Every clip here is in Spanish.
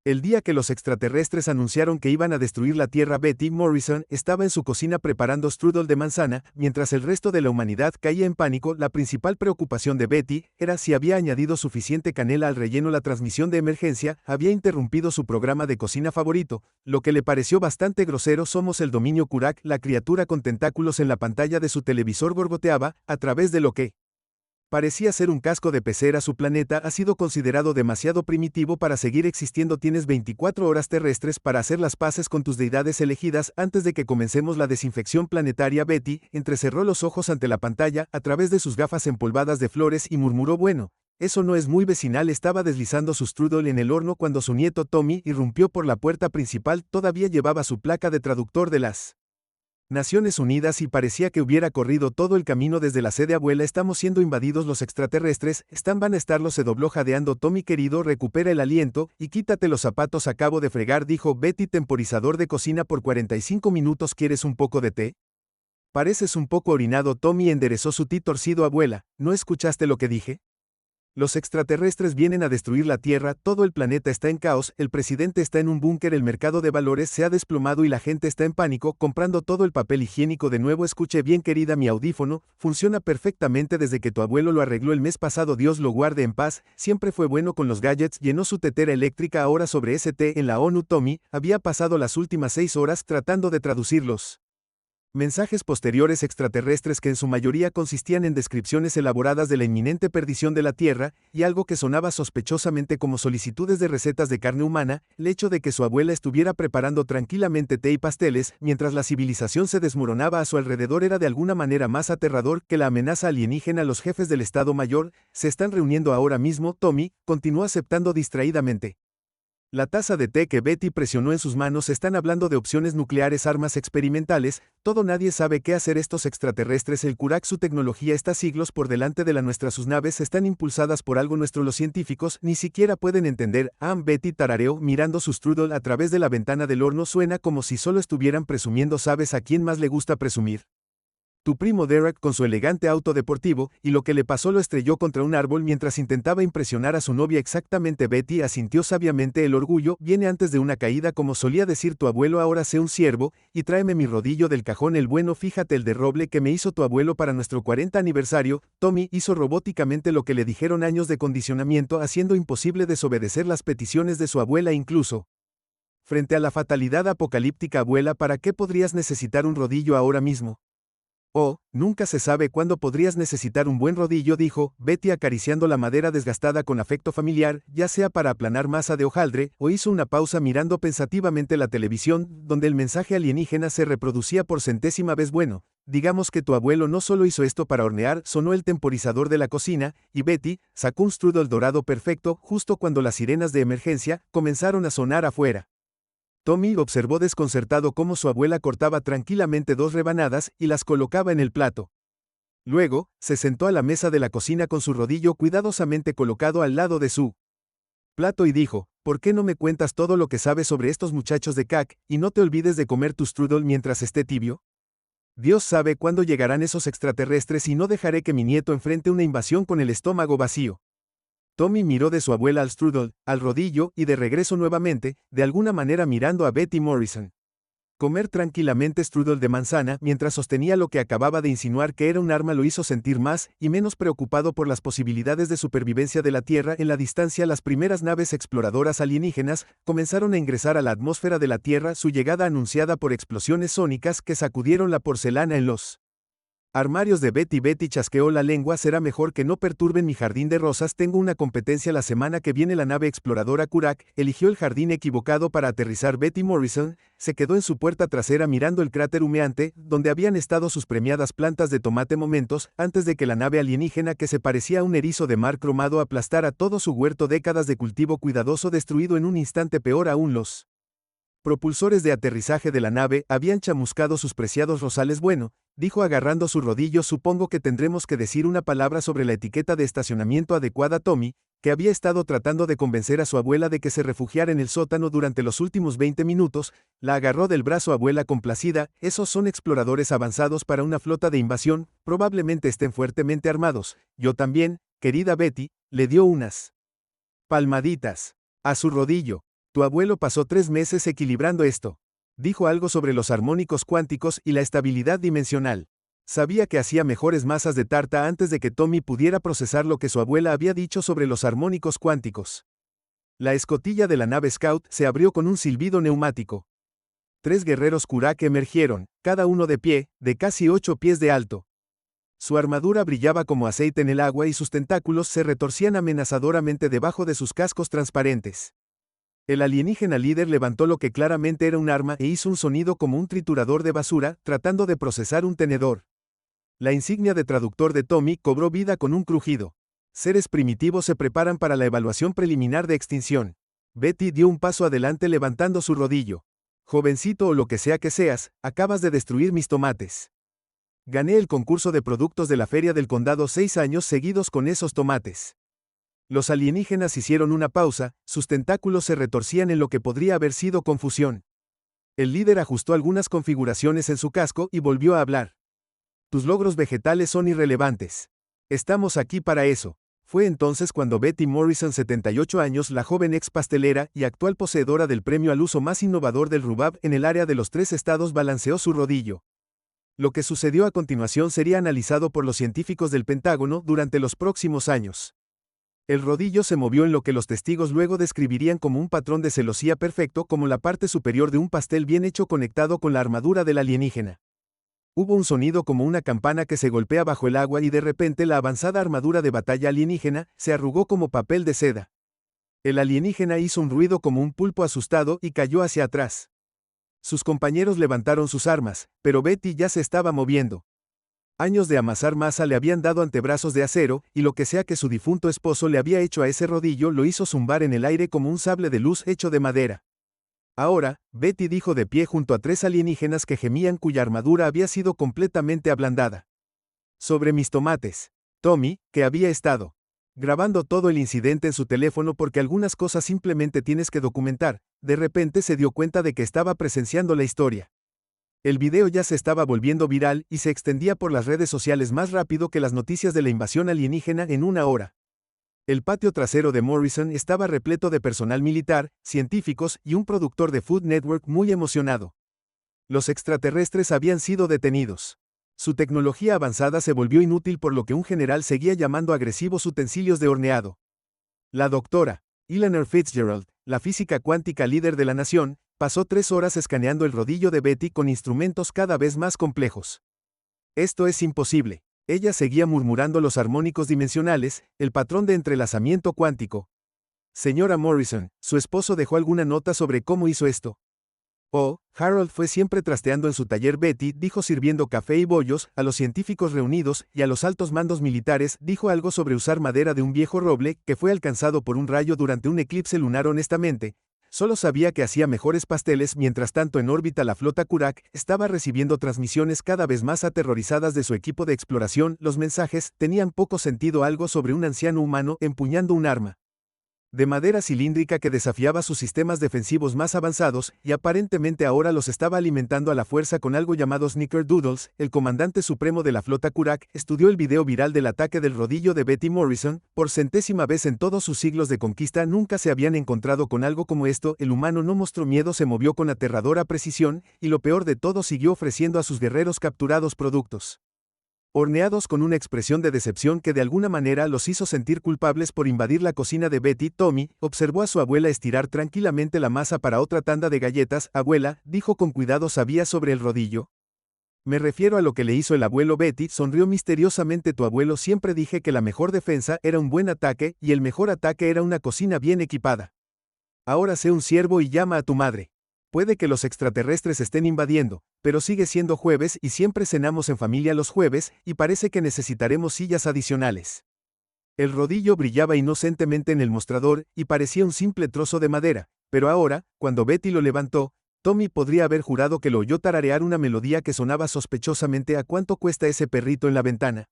El día que los extraterrestres anunciaron que iban a destruir la Tierra, Betty Morrison estaba en su cocina preparando strudel de manzana, mientras el resto de la humanidad caía en pánico. La principal preocupación de Betty era si había añadido suficiente canela al relleno. La transmisión de emergencia había interrumpido su programa de cocina favorito, lo que le pareció bastante grosero. Somos el dominio Kurak. La criatura con tentáculos en la pantalla de su televisor gorgoteaba, a través de lo que parecía ser un casco de pecera. Su planeta ha sido considerado demasiado primitivo para seguir existiendo. Tienes 24 horas terrestres para hacer las paces con tus deidades elegidas antes de que comencemos la desinfección planetaria. Betty entrecerró los ojos ante la pantalla a través de sus gafas empolvadas de flores y murmuró: bueno, eso no es muy vecinal. Estaba deslizando su strudel en el horno cuando su nieto Tommy irrumpió por la puerta principal. Todavía llevaba su placa de traductor de las Naciones Unidas y parecía que hubiera corrido todo el camino desde la sede. Abuela, estamos siendo invadidos. Los extraterrestres van a estarlo. Se dobló jadeando. Tommy querido, recupera el aliento y quítate los zapatos. Acabo de fregar, dijo Betty. Temporizador de cocina por 45 minutos. ¿Quieres un poco de té? Pareces un poco orinado. Tommy enderezó su ti torcido. Abuela, ¿no escuchaste lo que dije? Los extraterrestres vienen a destruir la Tierra, todo el planeta está en caos, el presidente está en un búnker, el mercado de valores se ha desplomado y la gente está en pánico, comprando todo el papel higiénico de nuevo. Escuche bien, querida, mi audífono funciona perfectamente desde que tu abuelo lo arregló el mes pasado. Dios lo guarde en paz, siempre fue bueno con los gadgets. Llenó su tetera eléctrica. Ahora sobre ST en la ONU. Tommy había pasado las últimas 6 horas tratando de traducirlos. Mensajes posteriores extraterrestres que en su mayoría consistían en descripciones elaboradas de la inminente perdición de la Tierra, y algo que sonaba sospechosamente como solicitudes de recetas de carne humana. El hecho de que su abuela estuviera preparando tranquilamente té y pasteles, mientras la civilización se desmoronaba a su alrededor, era de alguna manera más aterrador que la amenaza alienígena. Los jefes del Estado Mayor se están reuniendo ahora mismo. Tommy continuó aceptando distraídamente la taza de té que Betty presionó en sus manos. Están hablando de opciones nucleares, armas experimentales, todo. Nadie sabe qué hacer estos extraterrestres. El Kurak, su tecnología está siglos por delante de la nuestra. Sus naves están impulsadas por algo nuestro. Los científicos ni siquiera pueden entender. Betty tarareó mirando su strudel a través de la ventana del horno. Suena como si solo estuvieran presumiendo. ¿Sabes a quién más le gusta presumir? Tu primo Derek con su elegante auto deportivo, y lo que le pasó lo estrelló contra un árbol mientras intentaba impresionar a su novia. Exactamente. Betty asintió sabiamente. El orgullo viene antes de una caída, como solía decir tu abuelo. Ahora sé un siervo, y tráeme mi rodillo del cajón. El bueno, fíjate el de roble que me hizo tu abuelo para nuestro 40 aniversario. Tommy hizo robóticamente lo que le dijeron. Años de condicionamiento haciendo imposible desobedecer las peticiones de su abuela incluso frente a la fatalidad apocalíptica. Abuela, ¿para qué podrías necesitar un rodillo ahora mismo? Oh, nunca se sabe cuándo podrías necesitar un buen rodillo, dijo Betty acariciando la madera desgastada con afecto familiar, ya sea para aplanar masa de hojaldre, o hizo una pausa mirando pensativamente la televisión, donde el mensaje alienígena se reproducía por centésima vez. Bueno, digamos que tu abuelo no solo hizo esto para hornear. Sonó el temporizador de la cocina, y Betty sacó un strudel dorado perfecto justo cuando las sirenas de emergencia comenzaron a sonar afuera. Tommy observó desconcertado cómo su abuela cortaba tranquilamente 2 rebanadas y las colocaba en el plato. Luego, se sentó a la mesa de la cocina con su rodillo cuidadosamente colocado al lado de su plato y dijo: ¿por qué no me cuentas todo lo que sabes sobre estos muchachos de CAC, y no te olvides de comer tu strudel mientras esté tibio? Dios sabe cuándo llegarán esos extraterrestres y no dejaré que mi nieto enfrente una invasión con el estómago vacío. Tommy miró de su abuela al strudel, al rodillo y de regreso nuevamente, de alguna manera mirando a Betty Morrison. Comer tranquilamente strudel de manzana mientras sostenía lo que acababa de insinuar que era un arma lo hizo sentir más y menos preocupado por las posibilidades de supervivencia de la Tierra. En la distancia, las primeras naves exploradoras alienígenas comenzaron a ingresar a la atmósfera de la Tierra, su llegada anunciada por explosiones sónicas que sacudieron la porcelana en los armarios de Betty. Betty chasqueó la lengua. Será mejor que no perturben mi jardín de rosas. Tengo una competencia la semana que viene. La nave exploradora Kurak eligió el jardín equivocado para aterrizar. Betty Morrison se quedó en su puerta trasera mirando el cráter humeante, donde habían estado sus premiadas plantas de tomate momentos antes de que la nave alienígena, que se parecía a un erizo de mar cromado, aplastara todo su huerto. Décadas de cultivo cuidadoso destruido en un instante. Peor aún, los propulsores de aterrizaje de la nave habían chamuscado sus preciados rosales. Bueno, dijo agarrando su rodillo, supongo que tendremos que decir una palabra sobre la etiqueta de estacionamiento adecuada. Tommy, que había estado tratando de convencer a su abuela de que se refugiara en el sótano durante los últimos 20 minutos, la agarró del brazo. Abuela complacida, esos son exploradores avanzados para una flota de invasión, probablemente estén fuertemente armados. Yo también, querida Betty, le dio unas palmaditas a su rodillo. Tu abuelo pasó 3 meses equilibrando esto. Dijo algo sobre los armónicos cuánticos y la estabilidad dimensional. Sabía que hacía mejores masas de tarta antes de que Tommy pudiera procesar lo que su abuela había dicho sobre los armónicos cuánticos. La escotilla de la nave Scout se abrió con un silbido neumático. 3 guerreros Kurak emergieron, cada uno de pie, de casi 8 pies de alto. Su armadura brillaba como aceite en el agua y sus tentáculos se retorcían amenazadoramente debajo de sus cascos transparentes. El alienígena líder levantó lo que claramente era un arma e hizo un sonido como un triturador de basura, tratando de procesar un tenedor. La insignia de traductor de Tommy cobró vida con un crujido. Seres primitivos se preparan para la evaluación preliminar de extinción. Betty dio un paso adelante levantando su rodillo. Jovencito o lo que sea que seas, acabas de destruir mis tomates. Gané el concurso de productos de la Feria del Condado 6 años seguidos con esos tomates. Los alienígenas hicieron una pausa, sus tentáculos se retorcían en lo que podría haber sido confusión. El líder ajustó algunas configuraciones en su casco y volvió a hablar. Tus logros vegetales son irrelevantes. Estamos aquí para eso. Fue entonces cuando Betty Morrison, 78 años, la joven ex pastelera y actual poseedora del premio al uso más innovador del rhubarb en el área de los 3 estados, balanceó su rodillo. Lo que sucedió a continuación sería analizado por los científicos del Pentágono durante los próximos años. El rodillo se movió en lo que los testigos luego describirían como un patrón de celosía perfecto, como la parte superior de un pastel bien hecho conectado con la armadura del alienígena. Hubo un sonido como una campana que se golpea bajo el agua y de repente la avanzada armadura de batalla alienígena se arrugó como papel de seda. El alienígena hizo un ruido como un pulpo asustado y cayó hacia atrás. Sus compañeros levantaron sus armas, pero Betty ya se estaba moviendo. Años de amasar masa le habían dado antebrazos de acero, y lo que sea que su difunto esposo le había hecho a ese rodillo lo hizo zumbar en el aire como un sable de luz hecho de madera. Ahora, Betty dijo de pie junto a 3 alienígenas que gemían, cuya armadura había sido completamente ablandada. Sobre mis tomates. Tommy, que había estado grabando todo el incidente en su teléfono porque algunas cosas simplemente tienes que documentar, de repente se dio cuenta de que estaba presenciando la historia. El video ya se estaba volviendo viral y se extendía por las redes sociales más rápido que las noticias de la invasión alienígena en una hora. El patio trasero de Morrison estaba repleto de personal militar, científicos y un productor de Food Network muy emocionado. Los extraterrestres habían sido detenidos. Su tecnología avanzada se volvió inútil, por lo que un general seguía llamando agresivos utensilios de horneado. La doctora Eleanor Fitzgerald, la física cuántica líder de la nación, pasó 3 horas escaneando el rodillo de Betty con instrumentos cada vez más complejos. Esto es imposible. Ella seguía murmurando los armónicos dimensionales, el patrón de entrelazamiento cuántico. Señora Morrison, ¿su esposo dejó alguna nota sobre cómo hizo esto? Oh, Harold fue siempre trasteando en su taller, Betty dijo, sirviendo café y bollos a los científicos reunidos y a los altos mandos militares. Dijo algo sobre usar madera de un viejo roble que fue alcanzado por un rayo durante un eclipse lunar. Honestamente, solo sabía que hacía mejores pasteles. Mientras tanto, en órbita la flota Kurak estaba recibiendo transmisiones cada vez más aterrorizadas de su equipo de exploración. Los mensajes tenían poco sentido, algo sobre un anciano humano empuñando un arma de madera cilíndrica que desafiaba sus sistemas defensivos más avanzados, y aparentemente ahora los estaba alimentando a la fuerza con algo llamado Snickerdoodles. El comandante supremo de la flota Kurak estudió el video viral del ataque del rodillo de Betty Morrison. Por 100ª vez en todos sus siglos de conquista nunca se habían encontrado con algo como esto. El humano no mostró miedo, se movió con aterradora precisión, y lo peor de todo, siguió ofreciendo a sus guerreros capturados productos horneados con una expresión de decepción que de alguna manera los hizo sentir culpables por invadir la cocina de Betty. Tommy observó a su abuela estirar tranquilamente la masa para otra tanda de galletas. Abuela, dijo con cuidado, ¿sabía sobre el rodillo? Me refiero a lo que le hizo el abuelo. Betty sonrió misteriosamente. Tu abuelo siempre dije que la mejor defensa era un buen ataque, y el mejor ataque era una cocina bien equipada. Ahora sé un siervo y llama a tu madre. Puede que los extraterrestres estén invadiendo, pero sigue siendo jueves y siempre cenamos en familia los jueves, y parece que necesitaremos sillas adicionales. El rodillo brillaba inocentemente en el mostrador y parecía un simple trozo de madera, pero ahora, cuando Betty lo levantó, Tommy podría haber jurado que lo oyó tararear una melodía que sonaba sospechosamente a ¿cuánto cuesta ese perrito en la ventana?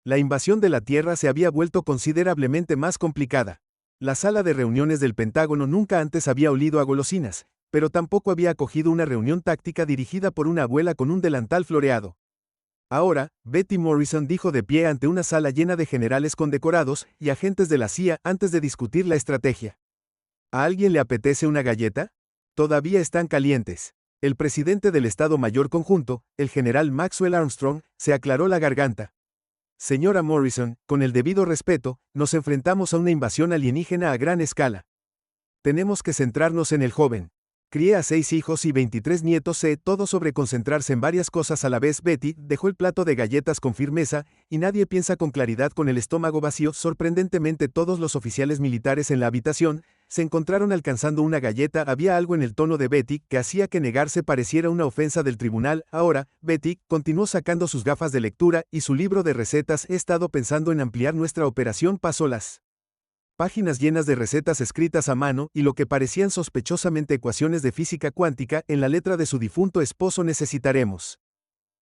La invasión de la Tierra se había vuelto considerablemente más complicada. La sala de reuniones del Pentágono nunca antes había olido a golosinas, pero tampoco había acogido una reunión táctica dirigida por una abuela con un delantal floreado. Ahora, Betty Morrison dijo de pie ante una sala llena de generales condecorados y agentes de la CIA antes de discutir la estrategia. ¿A alguien le apetece una galleta? Todavía están calientes. El presidente del Estado Mayor Conjunto, el general Maxwell Armstrong, se aclaró la garganta. Señora Morrison, con el debido respeto, nos enfrentamos a una invasión alienígena a gran escala. Tenemos que centrarnos en el joven. Crié a 6 hijos y 23 nietos, sé todo sobre concentrarse en varias cosas a la vez. Betty dejó el plato de galletas con firmeza, y nadie piensa con claridad con el estómago vacío. Sorprendentemente todos los oficiales militares en la habitación se encontraron alcanzando una galleta. Había algo en el tono de Betty que hacía que negarse pareciera una ofensa del tribunal. Ahora, Betty continuó sacando sus gafas de lectura y su libro de recetas. He estado pensando en ampliar nuestra operación. Pasó las páginas llenas de recetas escritas a mano y lo que parecían sospechosamente ecuaciones de física cuántica en la letra de su difunto esposo. Necesitaremos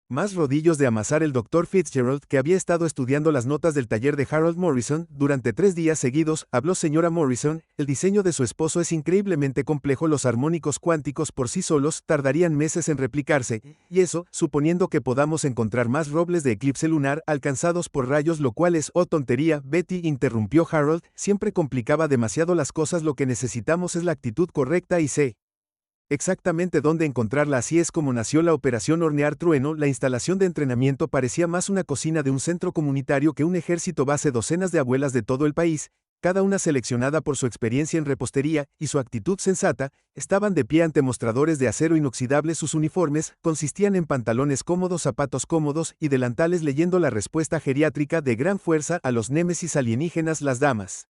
más rodillos de amasar. El Dr. Fitzgerald, que había estado estudiando las notas del taller de Harold Morrison durante 3 días seguidos, habló. Señora Morrison, el diseño de su esposo es increíblemente complejo. Los armónicos cuánticos por sí solos tardarían meses en replicarse, y eso, suponiendo que podamos encontrar más robles de eclipse lunar alcanzados por rayos, lo cual es, oh tontería. Betty, interrumpió Harold, siempre complicaba demasiado las cosas. Lo que necesitamos es la actitud correcta y sé exactamente dónde encontrarla. Así es como nació la Operación Hornear Trueno. La instalación de entrenamiento parecía más una cocina de un centro comunitario que un ejército base. Docenas de abuelas de todo el país, cada una seleccionada por su experiencia en repostería y su actitud sensata, estaban de pie ante mostradores de acero inoxidable. Sus uniformes consistían en pantalones cómodos, zapatos cómodos y delantales, leyendo la respuesta geriátrica de gran fuerza a los némesis alienígenas. Las damas.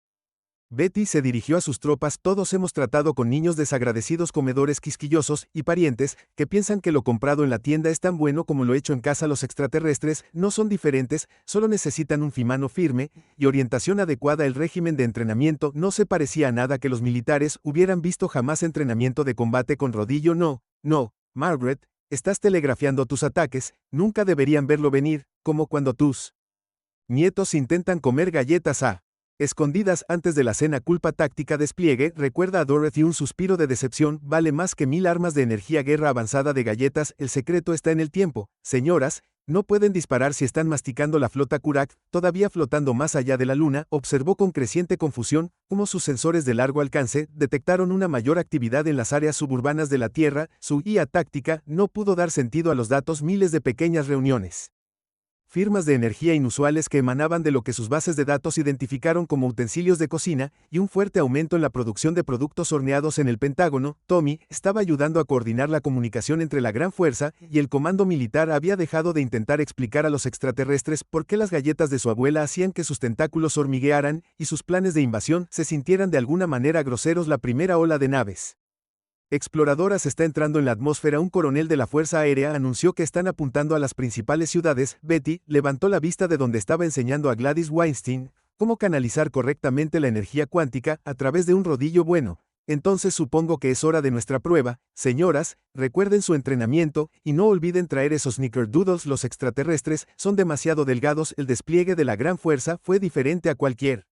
Betty se dirigió a sus tropas. Todos hemos tratado con niños desagradecidos, comedores quisquillosos y parientes que piensan que lo comprado en la tienda es tan bueno como lo hecho en casa. Los extraterrestres no son diferentes, solo necesitan un mano firme y orientación adecuada. El régimen de entrenamiento no se parecía a nada que los militares hubieran visto jamás. Entrenamiento de combate con rodillo. No, Margaret, estás telegrafiando tus ataques. Nunca deberían verlo venir, como cuando tus nietos intentan comer galletas a escondidas antes de la cena. Culpa táctica. Despliegue. Recuerda a Dorothy. Un suspiro de decepción vale más que 1000 armas de energía. Guerra avanzada de galletas. El secreto está en el tiempo. Señoras, no pueden disparar si están masticando. La flota Kurak, todavía flotando más allá de la luna, observó con creciente confusión cómo sus sensores de largo alcance detectaron una mayor actividad en las áreas suburbanas de la Tierra. Su guía táctica no pudo dar sentido a los datos. Miles de pequeñas reuniones, firmas de energía inusuales que emanaban de lo que sus bases de datos identificaron como utensilios de cocina, y un fuerte aumento en la producción de productos horneados en el Pentágono. Tommy estaba ayudando a coordinar la comunicación entre la Gran Fuerza y el Comando Militar. Había dejado de intentar explicar a los extraterrestres por qué las galletas de su abuela hacían que sus tentáculos hormiguearan y sus planes de invasión se sintieran de alguna manera groseros. La primera ola de naves exploradoras está entrando en la atmósfera. Un coronel de la Fuerza Aérea anunció que están apuntando a las principales ciudades. Betty levantó la vista de donde estaba enseñando a Gladys Weinstein cómo canalizar correctamente la energía cuántica a través de un rodillo. Bueno, entonces supongo que es hora de nuestra prueba. Señoras, recuerden su entrenamiento y no olviden traer esos snickerdoodles. Los extraterrestres son demasiado delgados. El despliegue de la Gran Fuerza fue diferente a cualquier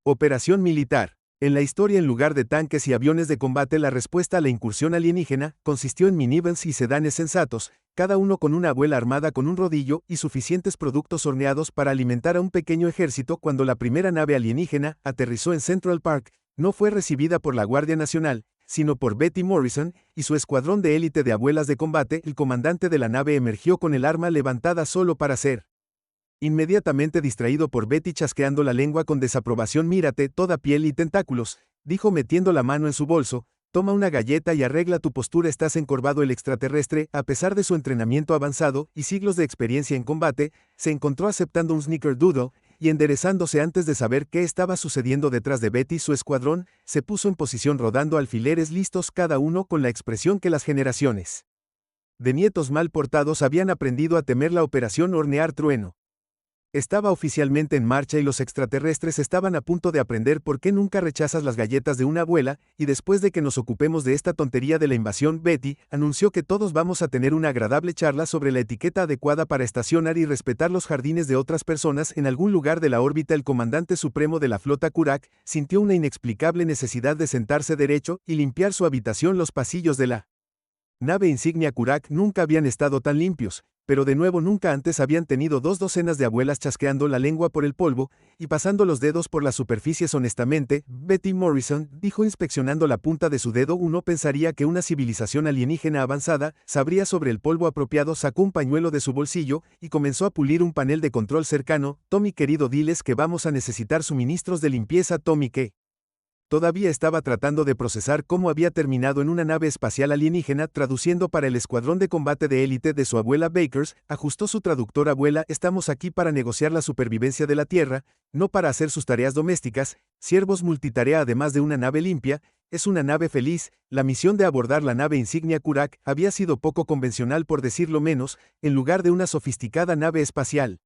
operación militar en la historia. En lugar de tanques y aviones de combate, la respuesta a la incursión alienígena consistió en minivans y sedanes sensatos, cada uno con una abuela armada con un rodillo y suficientes productos horneados para alimentar a un pequeño ejército. Cuando la primera nave alienígena aterrizó en Central Park, no fue recibida por la Guardia Nacional, sino por Betty Morrison y su escuadrón de élite de abuelas de combate. El comandante de la nave emergió con el arma levantada solo para ser inmediatamente distraído por Betty chasqueando la lengua con desaprobación. Mírate, toda piel y tentáculos, dijo metiendo la mano en su bolso. Toma una galleta y arregla tu postura. Estás encorvado. El extraterrestre, a pesar de su entrenamiento avanzado y siglos de experiencia en combate, se encontró aceptando un snickerdoodle y enderezándose antes de saber qué estaba sucediendo detrás de Betty. Su escuadrón se puso en posición rodando alfileres listos, cada uno con la expresión que las generaciones de nietos mal portados habían aprendido a temer. La Operación Hornear Trueno estaba oficialmente en marcha y los extraterrestres estaban a punto de aprender por qué nunca rechazas las galletas de una abuela. Y después de que nos ocupemos de esta tontería de la invasión, Betty anunció que todos vamos a tener una agradable charla sobre la etiqueta adecuada para estacionar y respetar los jardines de otras personas en algún lugar de la órbita. El comandante supremo de la flota Kurak sintió una inexplicable necesidad de sentarse derecho y limpiar su habitación. Los pasillos de la nave insignia Kurak nunca habían estado tan limpios, Pero de nuevo nunca antes habían tenido 2 docenas de abuelas chasqueando la lengua por el polvo y pasando los dedos por las superficies honestamente, Betty Morrison dijo inspeccionando la punta de su dedo. Uno pensaría que una civilización alienígena avanzada sabría sobre el polvo apropiado. Sacó un pañuelo de su bolsillo y comenzó a pulir un panel de control cercano. Tommy querido, diles que vamos a necesitar suministros de limpieza. Tommy que todavía estaba tratando de procesar cómo había terminado en una nave espacial alienígena traduciendo para el escuadrón de combate de élite de su abuela Bakers, ajustó su traductor. Abuela, estamos aquí para negociar la supervivencia de la Tierra, no para hacer sus tareas domésticas. Siervos multitarea. Además de una nave limpia, es una nave feliz. La misión de abordar la nave insignia Kurak había sido poco convencional por decirlo menos, en lugar de una sofisticada nave espacial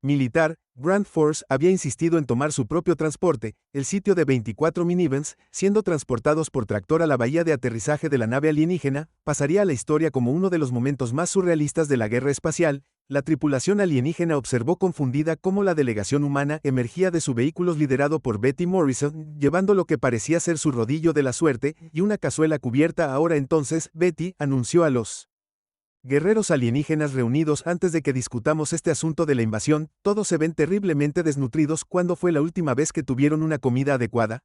militar, Grand Force había insistido en tomar su propio transporte, el sitio de 24 minivans, siendo transportados por tractor a la bahía de aterrizaje de la nave alienígena, pasaría a la historia como uno de los momentos más surrealistas de la guerra espacial. La tripulación alienígena observó confundida cómo la delegación humana emergía de su vehículo liderado por Betty Morrison, llevando lo que parecía ser su rodillo de la suerte y una cazuela cubierta. Ahora entonces, Betty anunció a los guerreros alienígenas reunidos antes de que discutamos este asunto de la invasión, todos se ven terriblemente desnutridos. ¿Cuándo fue la última vez que tuvieron una comida adecuada?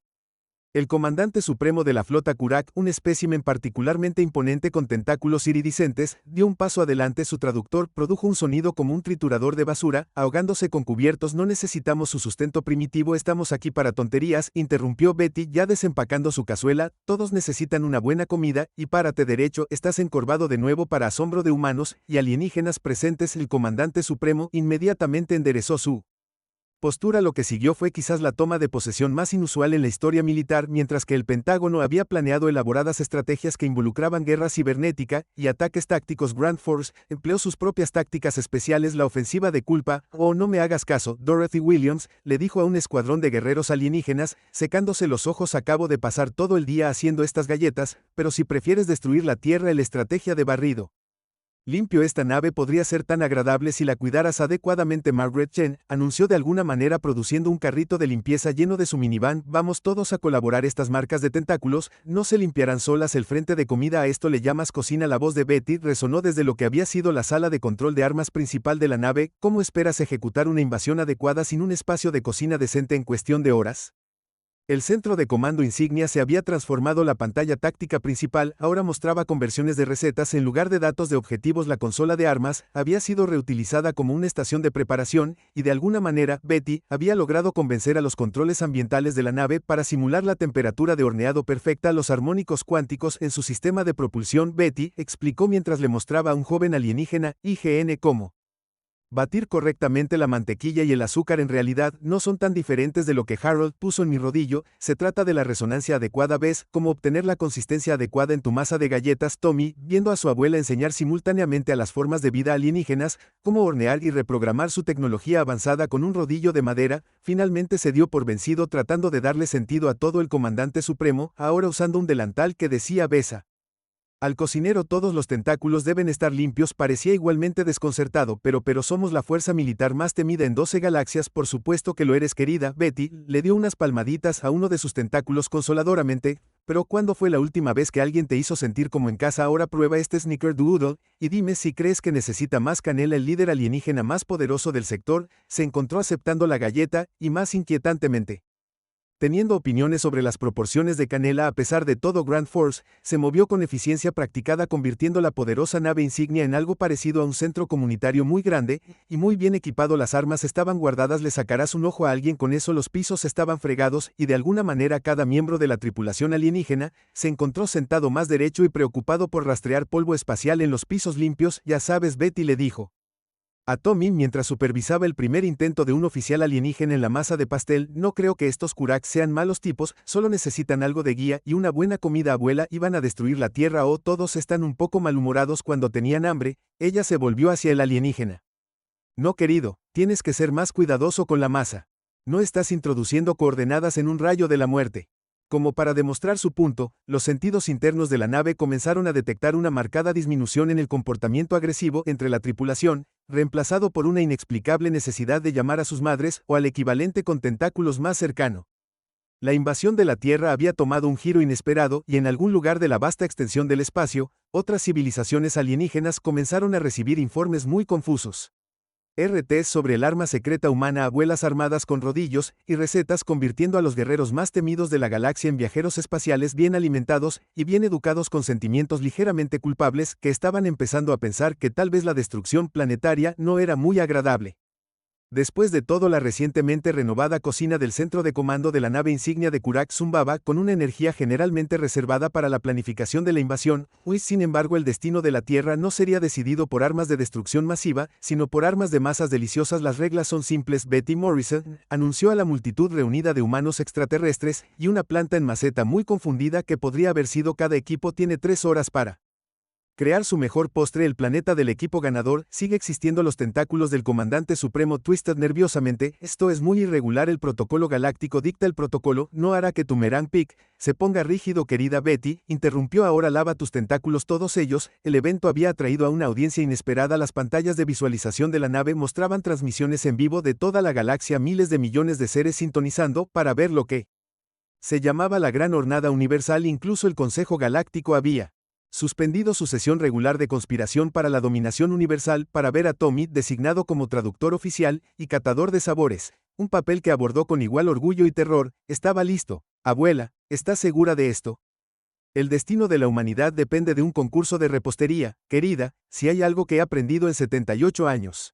El comandante supremo de la flota Kurak, un espécimen particularmente imponente con tentáculos iridiscentes, dio un paso adelante. Su traductor produjo un sonido como un triturador de basura, ahogándose con cubiertos. No necesitamos su sustento primitivo, estamos aquí para tonterías, interrumpió Betty ya desempacando su cazuela. Todos necesitan una buena comida, y párate derecho, estás encorvado de nuevo para asombro de humanos y alienígenas presentes. El comandante supremo inmediatamente enderezó su postura. Lo que siguió fue quizás la toma de posesión más inusual en la historia militar. Mientras que el Pentágono había planeado elaboradas estrategias que involucraban guerra cibernética y ataques tácticos, Grand Force empleó sus propias tácticas especiales. La ofensiva de culpa, no me hagas caso, Dorothy Williams, le dijo a un escuadrón de guerreros alienígenas, secándose los ojos. Acabo de pasar todo el día haciendo estas galletas, pero si prefieres destruir la Tierra, la estrategia de barrido limpio esta nave podría ser tan agradable si la cuidaras adecuadamente. Margaret Chen anunció de alguna manera produciendo un carrito de limpieza lleno de su minivan. Vamos todos a colaborar. Estas marcas de tentáculos no se limpiarán solas. El frente de comida. ¿A esto le llamas cocina? La voz de Betty resonó desde lo que había sido la sala de control de armas principal de la nave. ¿Cómo esperas ejecutar una invasión adecuada sin un espacio de cocina decente en cuestión de horas? El centro de comando insignia se había transformado. La pantalla táctica principal ahora mostraba conversiones de recetas en lugar de datos de objetivos. La consola de armas había sido reutilizada como una estación de preparación, y de alguna manera, Betty había logrado convencer a los controles ambientales de la nave para simular la temperatura de horneado perfecta. Los armónicos cuánticos en su sistema de propulsión, Betty explicó mientras le mostraba a un joven alienígena, IGN, cómo batir correctamente la mantequilla y el azúcar. En realidad, no son tan diferentes de lo que Harold puso en mi rodillo. Se trata de la resonancia adecuada. ¿Ves cómo obtener la consistencia adecuada en tu masa de galletas? Tommy, viendo a su abuela enseñar simultáneamente a las formas de vida alienígenas cómo hornear y reprogramar su tecnología avanzada con un rodillo de madera, finalmente se dio por vencido tratando de darle sentido a todo. El comandante supremo, ahora usando un delantal que decía besa al cocinero, todos los tentáculos deben estar limpios. Parecía igualmente desconcertado. Pero somos la fuerza militar más temida en 12 galaxias. Por supuesto que lo eres, querida. Betty le dio unas palmaditas a uno de sus tentáculos consoladoramente. Pero ¿cuándo fue la última vez que alguien te hizo sentir como en casa? Ahora prueba este Snickerdoodle y dime si crees que necesita más canela. El líder alienígena más poderoso del sector se encontró aceptando la galleta, y más inquietantemente teniendo opiniones sobre las proporciones de canela. A pesar de todo, Grand Force se movió con eficiencia practicada, convirtiendo la poderosa nave insignia en algo parecido a un centro comunitario muy grande y muy bien equipado. Las armas estaban guardadas. ¿Le sacarás un ojo a alguien con eso? Los pisos estaban fregados y de alguna manera cada miembro de la tripulación alienígena se encontró sentado más derecho y preocupado por rastrear polvo espacial en los pisos limpios. Ya sabes, Betty le dijo a Tommy mientras supervisaba el primer intento de un oficial alienígena en la masa de pastel, no creo que estos Kurak sean malos tipos, solo necesitan algo de guía y una buena comida. Abuela, iban a destruir la Tierra. Todos están un poco malhumorados cuando tenían hambre. Ella se volvió hacia el alienígena. No, querido, tienes que ser más cuidadoso con la masa. No estás introduciendo coordenadas en un rayo de la muerte. Como para demostrar su punto, los sentidos internos de la nave comenzaron a detectar una marcada disminución en el comportamiento agresivo entre la tripulación, reemplazado por una inexplicable necesidad de llamar a sus madres o al equivalente con tentáculos más cercano. La invasión de la Tierra había tomado un giro inesperado y en algún lugar de la vasta extensión del espacio, otras civilizaciones alienígenas comenzaron a recibir informes muy confusos. RTs sobre el arma secreta humana, abuelas armadas con rodillos y recetas, convirtiendo a los guerreros más temidos de la galaxia en viajeros espaciales bien alimentados y bien educados con sentimientos ligeramente culpables que estaban empezando a pensar que tal vez la destrucción planetaria no era muy agradable. Después de todo, la recientemente renovada cocina del centro de comando de la nave insignia de Kurak zumbaba con una energía generalmente reservada para la planificación de la invasión. Hoy, sin embargo, el destino de la Tierra no sería decidido por armas de destrucción masiva, sino por armas de masas deliciosas. Las reglas son simples. Betty Morrison anunció a la multitud reunida de humanos extraterrestres y una planta en maceta muy confundida que podría haber sido. Cada equipo tiene 3 horas para crear su mejor postre. El planeta del equipo ganador sigue existiendo. Los tentáculos del comandante supremo twisted nerviosamente. Esto es muy irregular. El protocolo galáctico dicta el protocolo. No hará que tu Meran Peak se ponga rígido. Querida Betty, interrumpió. Ahora lava tus tentáculos, todos ellos. El evento había atraído a una audiencia inesperada. Las pantallas de visualización de la nave mostraban transmisiones en vivo de toda la galaxia, miles de millones de seres sintonizando para ver lo que se llamaba la Gran Hornada Universal. Incluso el Consejo Galáctico había suspendido su sesión regular de conspiración para la dominación universal para ver a Tommy, designado como traductor oficial y catador de sabores, un papel que abordó con igual orgullo y terror. Estaba listo. Abuela, ¿estás segura de esto? El destino de la humanidad depende de un concurso de repostería, querida. Si hay algo que he aprendido en 78 años,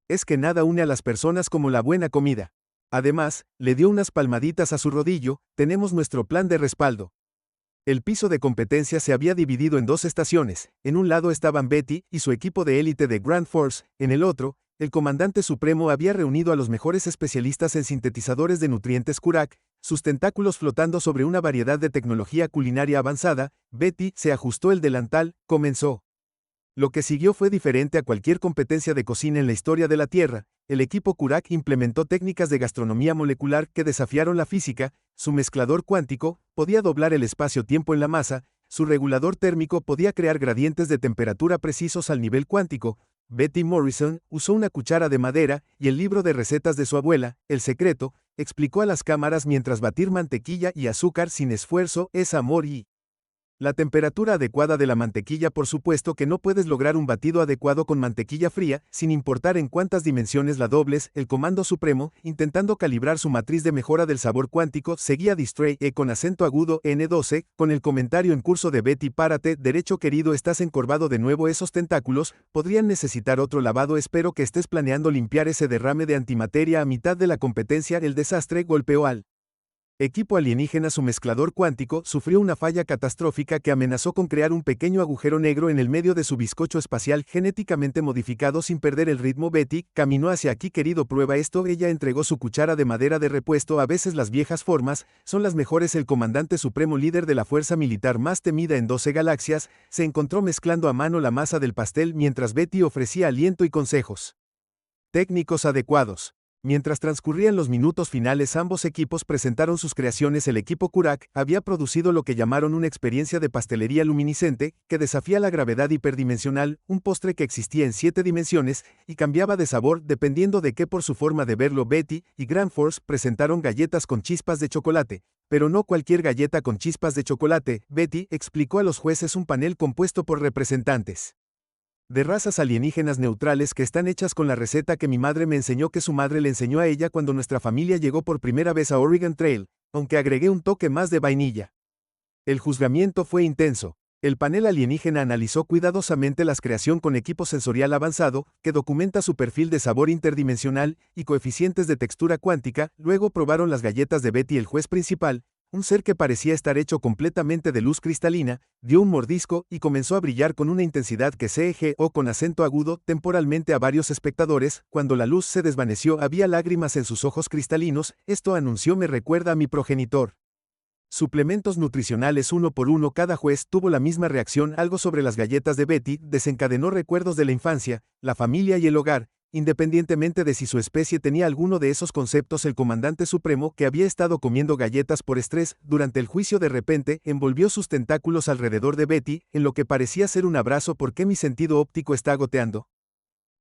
es que nada une a las personas como la buena comida. Además, le dio unas palmaditas a su rodillo. Tenemos nuestro plan de respaldo. El piso de competencia se había dividido en 2 estaciones. En un lado estaban Betty y su equipo de élite de Grand Force. En el otro, el comandante supremo había reunido a los mejores especialistas en sintetizadores de nutrientes Kurak, sus tentáculos flotando sobre una variedad de tecnología culinaria avanzada. Betty se ajustó el delantal. Comenzó. Lo que siguió fue diferente a cualquier competencia de cocina en la historia de la Tierra. El equipo Kurak implementó técnicas de gastronomía molecular que desafiaron la física. Su mezclador cuántico podía doblar el espacio-tiempo en la masa, su regulador térmico podía crear gradientes de temperatura precisos al nivel cuántico. Betty Morrison usó una cuchara de madera y el libro de recetas de su abuela, El Secreto, explicó a las cámaras mientras batir mantequilla y azúcar sin esfuerzo es amor y la temperatura adecuada de la mantequilla. Por supuesto que no puedes lograr un batido adecuado con mantequilla fría, sin importar en cuántas dimensiones la dobles. El comando supremo, intentando calibrar su matriz de mejora del sabor cuántico, seguía Distray con acento agudo N12, con el comentario en curso de Betty: párate derecho querido, estás encorvado de nuevo. Esos tentáculos podrían necesitar otro lavado. Espero que estés planeando limpiar ese derrame de antimateria a mitad de la competencia. El desastre golpeó al equipo alienígena. Su mezclador cuántico sufrió una falla catastrófica que amenazó con crear un pequeño agujero negro en el medio de su bizcocho espacial genéticamente modificado. Sin perder el ritmo, Betty caminó hacia aquí. Querido, prueba esto. Ella entregó su cuchara de madera de repuesto. A veces las viejas formas son las mejores. El comandante supremo, líder de la fuerza militar más temida en 12 galaxias, se encontró mezclando a mano la masa del pastel mientras Betty ofrecía aliento y consejos técnicos adecuados. Mientras transcurrían los minutos finales, ambos equipos presentaron sus creaciones. El equipo Kurak había producido lo que llamaron una experiencia de pastelería luminiscente, que desafía la gravedad hiperdimensional, un postre que existía en 7 dimensiones y cambiaba de sabor dependiendo de qué. Por su forma de verlo, Betty y Grand Force presentaron galletas con chispas de chocolate. Pero no cualquier galleta con chispas de chocolate. Betty explicó a los jueces: un panel compuesto por representantes de razas alienígenas neutrales que están hechas con la receta que mi madre me enseñó, que su madre le enseñó a ella cuando nuestra familia llegó por primera vez a Oregon Trail, aunque agregué un toque más de vainilla. El juzgamiento fue intenso. El panel alienígena analizó cuidadosamente la creación con equipo sensorial avanzado, que documenta su perfil de sabor interdimensional y coeficientes de textura cuántica. Luego probaron las galletas de Betty. El juez principal, un ser que parecía estar hecho completamente de luz cristalina, dio un mordisco y comenzó a brillar con una intensidad que CEGO con acento agudo temporalmente a varios espectadores. Cuando la luz se desvaneció, había lágrimas en sus ojos cristalinos. Esto, anunció, me recuerda a mi progenitor. Suplementos nutricionales uno por uno. Cada juez tuvo la misma reacción. Algo sobre las galletas de Betty desencadenó recuerdos de la infancia, la familia y el hogar, independientemente de si su especie tenía alguno de esos conceptos. El comandante supremo, que había estado comiendo galletas por estrés durante el juicio, de repente envolvió sus tentáculos alrededor de Betty, en lo que parecía ser un abrazo. ¿Por qué mi sentido óptico está goteando?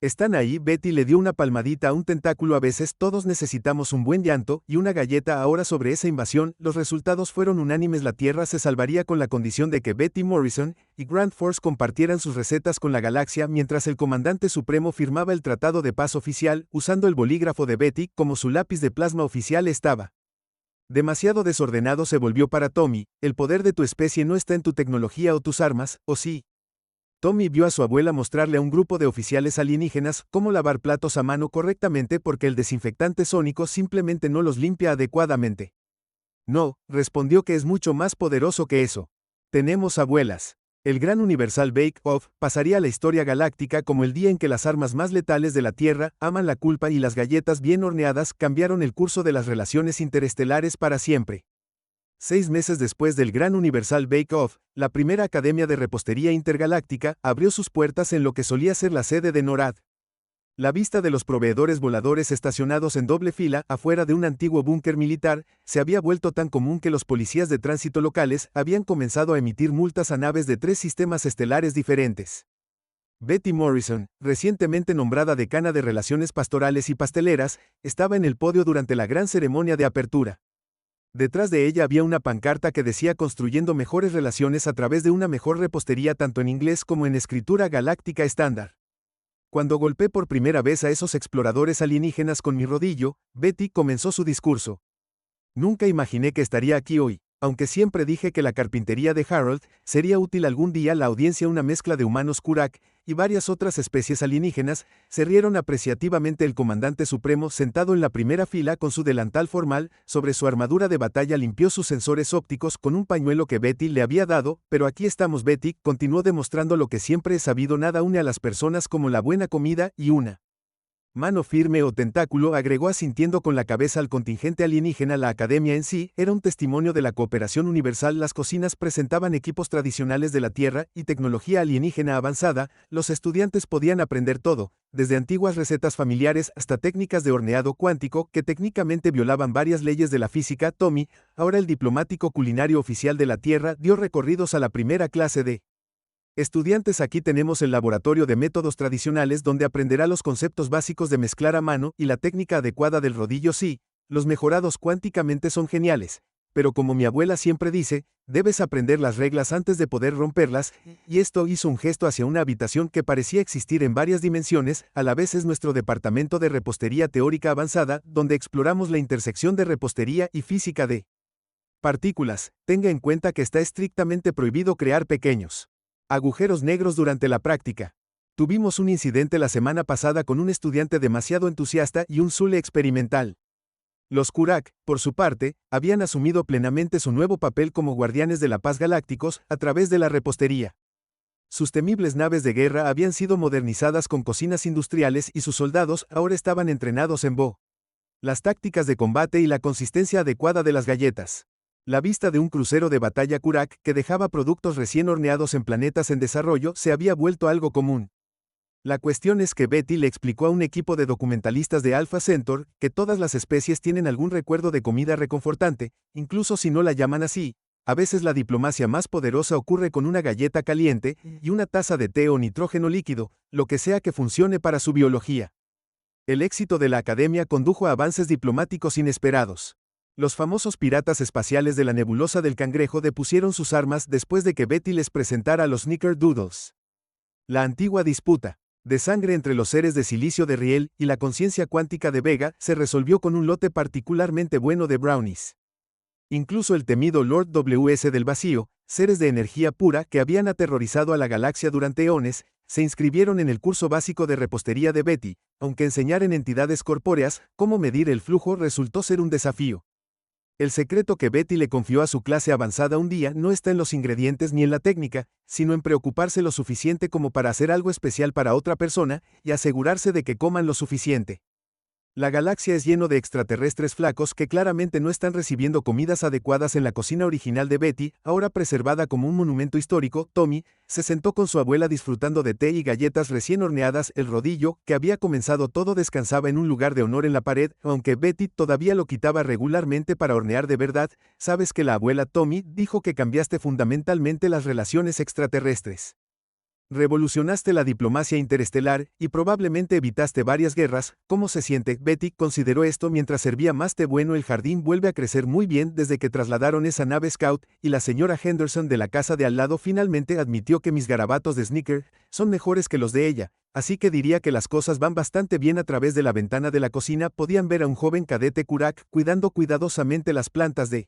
Están ahí. Betty le dio una palmadita a un tentáculo. A veces todos necesitamos un buen llanto y una galleta. Ahora sobre esa invasión, los resultados fueron unánimes. La Tierra se salvaría con la condición de que Betty Morrison y Grant Force compartieran sus recetas con la galaxia mientras el comandante supremo firmaba el tratado de paz oficial, usando el bolígrafo de Betty como su lápiz de plasma oficial. Estaba demasiado desordenado. Se volvió para Tommy. El poder de tu especie no está en tu tecnología o tus armas, ¿o sí? Tommy vio a su abuela mostrarle a un grupo de oficiales alienígenas cómo lavar platos a mano correctamente porque el desinfectante sónico simplemente no los limpia adecuadamente. No, respondió, que es mucho más poderoso que eso. Tenemos abuelas. El gran Universal Bake Off pasaría a la historia galáctica como el día en que las armas más letales de la Tierra, aman la culpa, y las galletas bien horneadas cambiaron el curso de las relaciones interestelares para siempre. 6 meses después del Gran Universal Bake Off, la primera Academia de Repostería Intergaláctica abrió sus puertas en lo que solía ser la sede de NORAD. La vista de los proveedores voladores estacionados en doble fila afuera de un antiguo búnker militar se había vuelto tan común que los policías de tránsito locales habían comenzado a emitir multas a naves de 3 sistemas estelares diferentes. Betty Morrison, recientemente nombrada decana de Relaciones Pastorales y Pasteleras, estaba en el podio durante la gran ceremonia de apertura. Detrás de ella había una pancarta que decía: construyendo mejores relaciones a través de una mejor repostería, tanto en inglés como en escritura galáctica estándar. Cuando golpeé por primera vez a esos exploradores alienígenas con mi rodillo, Betty comenzó su discurso. Nunca imaginé que estaría aquí hoy, aunque siempre dije que la carpintería de Harold sería útil algún día. La audiencia, una mezcla de humanos Kurak y varias otras especies alienígenas, se rieron apreciativamente. El comandante supremo, sentado en la primera fila con su delantal formal sobre su armadura de batalla, limpió sus sensores ópticos con un pañuelo que Betty le había dado. Pero aquí estamos. Betty continuó demostrando lo que siempre he sabido: nada une a las personas como la buena comida y una mano firme o tentáculo, agregó asintiendo con la cabeza al contingente alienígena. La academia en sí era un testimonio de la cooperación universal. Las cocinas presentaban equipos tradicionales de la Tierra y tecnología alienígena avanzada. Los estudiantes podían aprender todo, desde antiguas recetas familiares hasta técnicas de horneado cuántico que técnicamente violaban varias leyes de la física. Tommy, ahora el diplomático culinario oficial de la Tierra, dio recorridos a la primera clase de estudiantes. Aquí tenemos el laboratorio de métodos tradicionales donde aprenderá los conceptos básicos de mezclar a mano y la técnica adecuada del rodillo. Sí, los mejorados cuánticamente son geniales, pero como mi abuela siempre dice, debes aprender las reglas antes de poder romperlas. Y esto hizo un gesto hacia una habitación que parecía existir en varias dimensiones. A la vez es nuestro departamento de repostería teórica avanzada, donde exploramos la intersección de repostería y física de partículas. Tenga en cuenta que está estrictamente prohibido crear pequeños agujeros negros durante la práctica. Tuvimos un incidente la semana pasada con un estudiante demasiado entusiasta y un Zule experimental. Los Kurak, por su parte, habían asumido plenamente su nuevo papel como guardianes de la paz galácticos a través de la repostería. Sus temibles naves de guerra habían sido modernizadas con cocinas industriales y sus soldados ahora estaban entrenados en las tácticas de combate y la consistencia adecuada de las galletas. La vista de un crucero de batalla Kurak que dejaba productos recién horneados en planetas en desarrollo se había vuelto algo común. La cuestión es que Betty le explicó a un equipo de documentalistas de Alpha Centaur que todas las especies tienen algún recuerdo de comida reconfortante, incluso si no la llaman así. A veces la diplomacia más poderosa ocurre con una galleta caliente y una taza de té o nitrógeno líquido, lo que sea que funcione para su biología. El éxito de la academia condujo a avances diplomáticos inesperados. Los famosos piratas espaciales de la nebulosa del Cangrejo depusieron sus armas después de que Betty les presentara a los Snickerdoodles. La antigua disputa de sangre entre los seres de silicio de Riel y la conciencia cuántica de Vega se resolvió con un lote particularmente bueno de brownies. Incluso el temido Lord W.S. del Vacío, seres de energía pura que habían aterrorizado a la galaxia durante eones, se inscribieron en el curso básico de repostería de Betty, aunque enseñar en entidades corpóreas cómo medir el flujo resultó ser un desafío. El secreto que Betty le confió a su clase avanzada un día no está en los ingredientes ni en la técnica, sino en preocuparse lo suficiente como para hacer algo especial para otra persona y asegurarse de que coman lo suficiente. La galaxia es lleno de extraterrestres flacos que claramente no están recibiendo comidas adecuadas en la cocina original de Betty, ahora preservada como un monumento histórico. Tommy se sentó con su abuela disfrutando de té y galletas recién horneadas. El rodillo, que había comenzado todo, descansaba en un lugar de honor en la pared, aunque Betty todavía lo quitaba regularmente para hornear de verdad. ¿Sabes que la abuela Tommy dijo que cambiaste fundamentalmente las relaciones extraterrestres? Revolucionaste la diplomacia interestelar y probablemente evitaste varias guerras. ¿Cómo se siente? Betty consideró esto mientras servía más té. Bueno, el jardín vuelve a crecer muy bien desde que trasladaron esa nave Scout, y la señora Henderson de la casa de al lado finalmente admitió que mis garabatos de Snicker son mejores que los de ella, así que diría que las cosas van bastante bien. A través de la ventana de la cocina podían ver a un joven cadete Kurak cuidando cuidadosamente las plantas de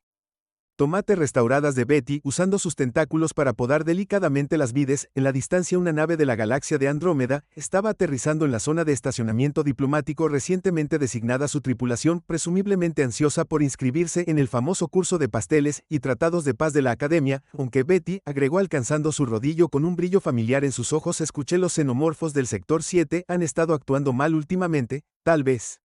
tomate restauradas de Betty, usando sus tentáculos para podar delicadamente las vides. En la distancia, una nave de la galaxia de Andrómeda estaba aterrizando en la zona de estacionamiento diplomático recientemente designada. Su tripulación, presumiblemente ansiosa por inscribirse en el famoso curso de pasteles y tratados de paz de la Academia, aunque Betty agregó alcanzando su rodillo con un brillo familiar en sus ojos. Escuché, los xenomorfos del sector 7 han estado actuando mal últimamente, tal vez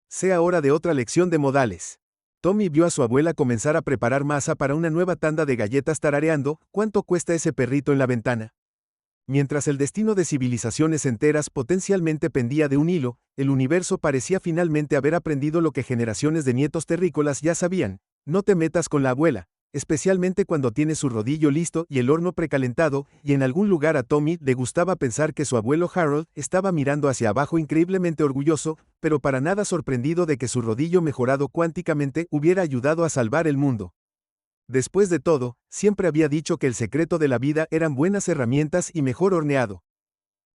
sea hora de otra lección de modales. Tommy vio a su abuela comenzar a preparar masa para una nueva tanda de galletas tarareando, ¿cuánto cuesta ese perrito en la ventana? Mientras el destino de civilizaciones enteras potencialmente pendía de un hilo, el universo parecía finalmente haber aprendido lo que generaciones de nietos terrícolas ya sabían: no te metas con la abuela, especialmente cuando tiene su rodillo listo y el horno precalentado. Y en algún lugar a Tommy le gustaba pensar que su abuelo Harold estaba mirando hacia abajo increíblemente orgulloso, pero para nada sorprendido de que su rodillo mejorado cuánticamente hubiera ayudado a salvar el mundo. Después de todo, siempre había dicho que el secreto de la vida eran buenas herramientas y mejor horneado.